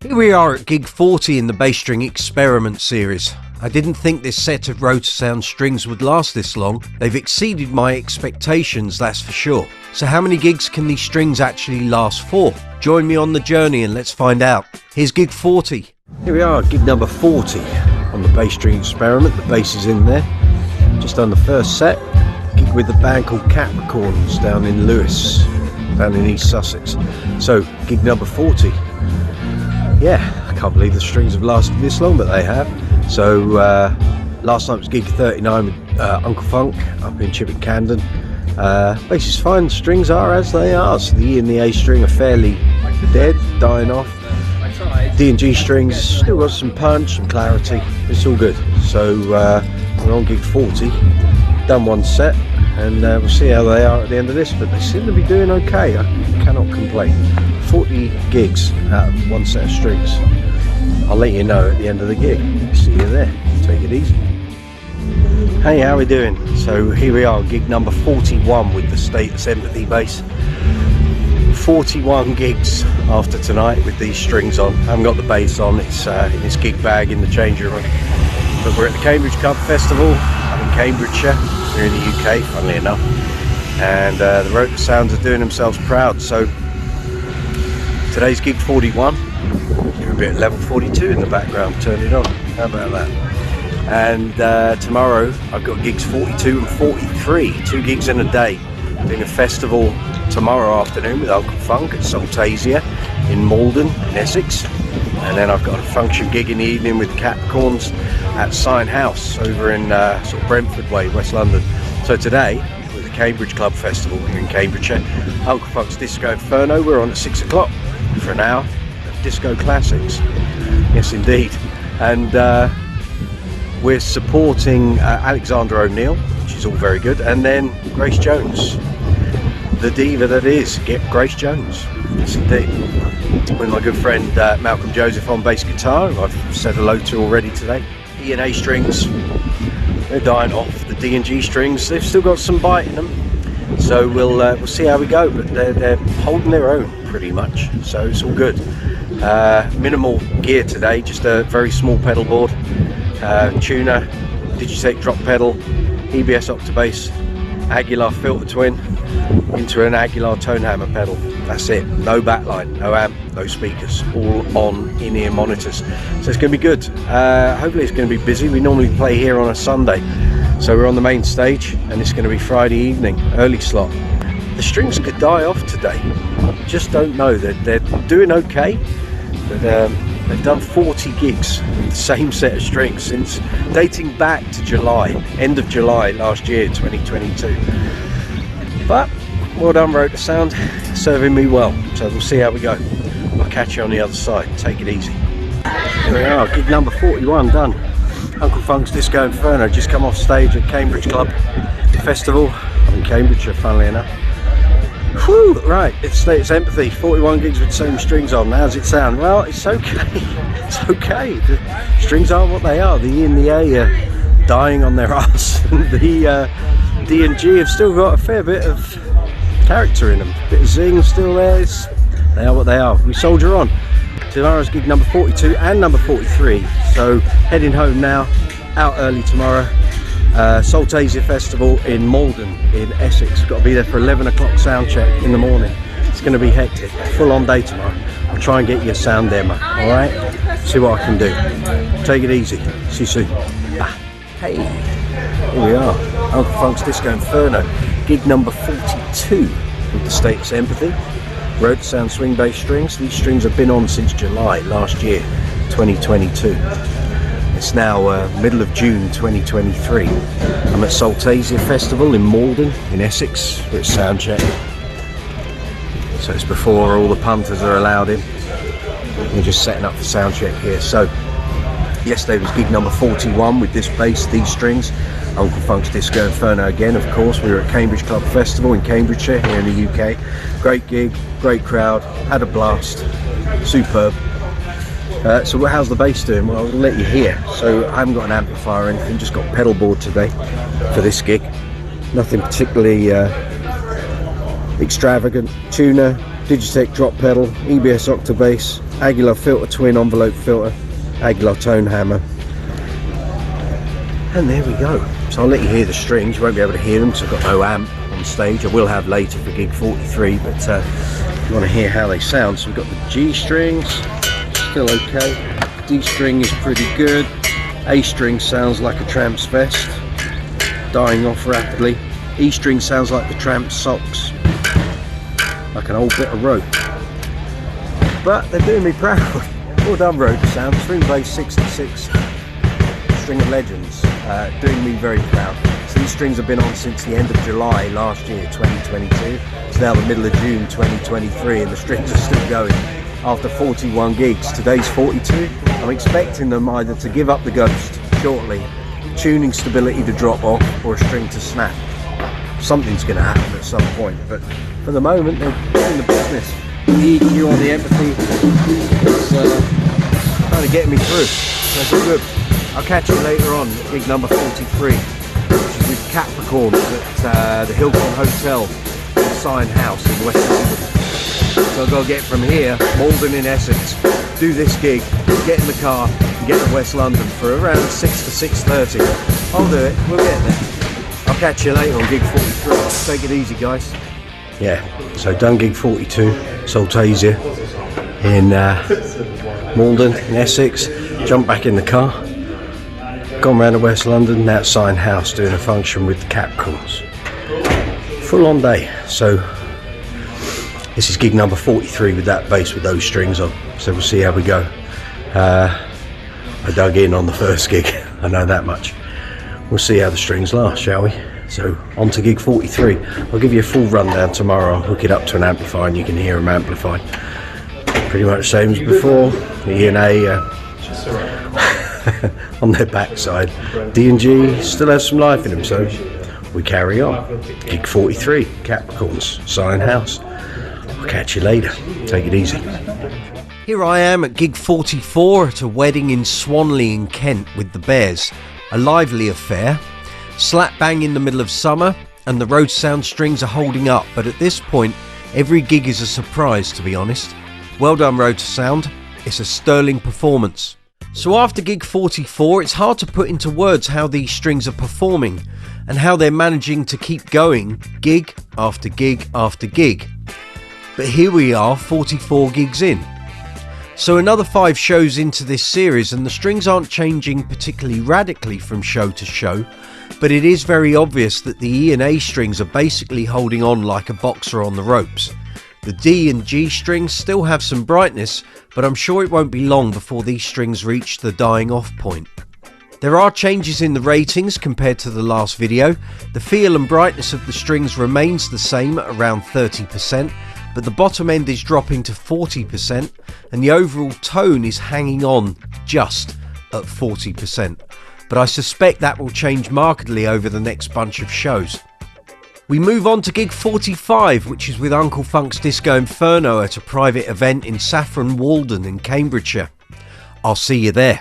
Here we are at gig 40 in the bass string experiment series. I didn't think this set of Rotosound strings would last this long. They've exceeded my expectations, that's for sure. So how many gigs can these strings actually last for? Join me on the journey and let's find out. Here's gig 40. Here we are, gig number 40 on the bass string experiment. The bass is in there. Just on the first set, gig with a band called Capricorns down in Lewes, down in East Sussex. So gig number 40. Yeah, I can't believe the strings have lasted this long, but they have. So last night was gig 39 with Uncle Funk up in Chipping Camden. Bass is fine, strings are as they are. So the E and the A string are fairly dead, dying off. D and G strings still got some punch, some clarity. It's all good. So we're on gig 40, done one set, and we'll see how they are at the end of this. But they seem to be doing okay. I cannot complain. 40 gigs out of one set of strings. I'll let you know at the end of the gig. See you there. Take it easy. Hey, how are we doing? So here we are, gig number 41 with the Status Empathy bass. 41 gigs after tonight with these strings on. I haven't got the bass on, it's in this gig bag in the changing room. But we're at the Cambridge Club Festival up in Cambridgeshire, here in the UK, funnily enough. And the Rotosounds are doing themselves proud. So today's gig 41. You're a bit level 42 in the background, turn it on. How about that? And tomorrow I've got gigs 42 and 43, 2 gigs in a day. Doing a festival tomorrow afternoon with Uncle Funk at Saltasia in Malden in Essex, and then I've got a function gig in the evening with Capricorns at Sign House over in sort of Brentford way, West London. So today with the Cambridge Club Festival here in Cambridgeshire, Uncle Funk's Disco Inferno. We're on at 6 o'clock for an hour of disco classics. Yes indeed. And we're supporting Alexander O'Neill, which is all very good, and then Grace Jones, the diva that is Grace Jones. Yes indeed. With my good friend Malcolm Joseph on bass guitar, who I've said hello to already today. E and A strings, they're dying off. The D and G strings, they've still got some bite in them. So we'll see how we go, but they're holding their own pretty much. So it's all good. Minimal gear today, just a very small pedal board, tuner, Digitech drop pedal, EBS Octabass, Aguilar filter twin into an Aguilar tone hammer pedal. That's it. No backline, no amp, no speakers, all on in-ear monitors. So it's going to be good. Hopefully it's going to be busy. We normally play here on a Sunday, so we're on the main stage, and it's going to be Friday evening, early slot. The strings could die off today. Just don't know. They're doing okay, but they've done 40 gigs with the same set of strings since dating back to July, end of July last year, 2022. But well done, Rotosound, serving me well. So we'll see how we go. I'll catch you on the other side. Take it easy. Here we are, gig number 41 done. Uncle Funk's Disco Inferno just come off stage at Cambridge Club Festival in Cambridgeshire, funnily enough. Whew, right, it's Status Empathy, 41 gigs with the same strings on. How's it sound? Well, it's okay. It's okay. The strings are what they are. The E and the A are dying on their ass. And the D and G have still got a fair bit of character in them. A bit of zing still there. They are what they are. We soldier on. Tomorrow's gig number 42 and number 43. So heading home now, out early tomorrow. Saltasia Festival in Malden in Essex. Got to be there for 11 o'clock sound check in the morning. It's going to be hectic. Full on day tomorrow. I'll try and get you a sound demo. Alright? See what I can do. Take it easy. See you soon. Bye. Hey, here we are. Uncle Funk's Disco Inferno. Gig number 42 with the Status Empathy. Rotosound swing bass strings. These strings have been on since July last year, 2022. It's now middle of June 2023. I'm at Saltasia Festival in Malden in Essex for its sound check. So it's before all the punters are allowed in. We're just setting up for sound check here. So yesterday was gig number 41 with this bass, these strings. Uncle Funk's Disco Inferno again, of course. We were at Cambridge Club Festival in Cambridgeshire here in the UK. Great gig, great crowd, had a blast, superb. So how's the bass doing? Well, I'll let you hear. So I haven't got an amplifier or anything, just got pedal board today for this gig. Nothing particularly extravagant. Tuner, Digitech drop pedal, EBS Octabass, Aguilar filter, twin envelope filter, Aguilar tone hammer. And there we go. So I'll let you hear the strings. You won't be able to hear them because I've got no amp on stage. I will have later for gig 43, but if you want to hear how they sound. So we've got the G strings, still okay. D string is pretty good. A string sounds like a Tramp's vest, dying off rapidly. E string sounds like the Tramp's socks, like an old bit of rope. But they're doing me proud. Well done, Rotosound. String bass 66, string of legends, doing me very proud. So these strings have been on since the end of July last year, 2022. It's now the middle of June 2023 and the strings are still going after 41 gigs. Today's 42. I'm expecting them either to give up the ghost shortly, tuning stability to drop off, or a string to snap. Something's going to happen at some point, but for the moment they're doing the business. The EQ on the Empathy is kind of getting me through. That's good. I'll catch you later on at gig number 43, which is with Capricorns at the Hilton Hotel in Sign House in West London. So I've got to get from here, Malden in Essex, do this gig, get in the car and get to West London for around 6 to 6:30. I'll do it, we'll get there. I'll catch you later on gig 43. Take it easy, guys. Yeah, so done gig 42, Saltasia in Malden in Essex. Jumped back in the car, gone round to West London, now at Sign House doing a function with the Capricorns. Full on day. So this is gig number 43 with that bass with those strings on. So we'll see how we go. I dug in on the first gig, I know that much. We'll see how the strings last, shall we? So on to gig 43. I'll give you a full rundown tomorrow. I'll hook it up to an amplifier and you can hear them amplified. Pretty much same as before. The E and A on their backside. D and G still have some life in them, so we carry on. Gig 43, Capricorns, Sign House. I'll catch you later. Take it easy. Here I am at gig 44 at a wedding in Swanley in Kent with the Bears. A lively affair. Slap bang in the middle of summer and the Rotosound strings are holding up, but at this point every gig is a surprise, to be honest. Well done, Rotosound. It's a sterling performance. So after gig 44, it's hard to put into words how these strings are performing and how they're managing to keep going gig after gig after gig. But here we are, 44 gigs in. So another 5 shows into this series and the strings aren't changing particularly radically from show to show, but it is very obvious that the E and A strings are basically holding on like a boxer on the ropes. The D and G strings still have some brightness, but I'm sure it won't be long before these strings reach the dying off point. There are changes in the ratings compared to the last video. The feel and brightness of the strings remains the same at around 30%, but the bottom end is dropping to 40% and the overall tone is hanging on just at 40%. But I suspect that will change markedly over the next bunch of shows. We move on to gig 45, which is with Uncle Funk's Disco Inferno at a private event in Saffron Walden in Cambridgeshire. I'll see you there.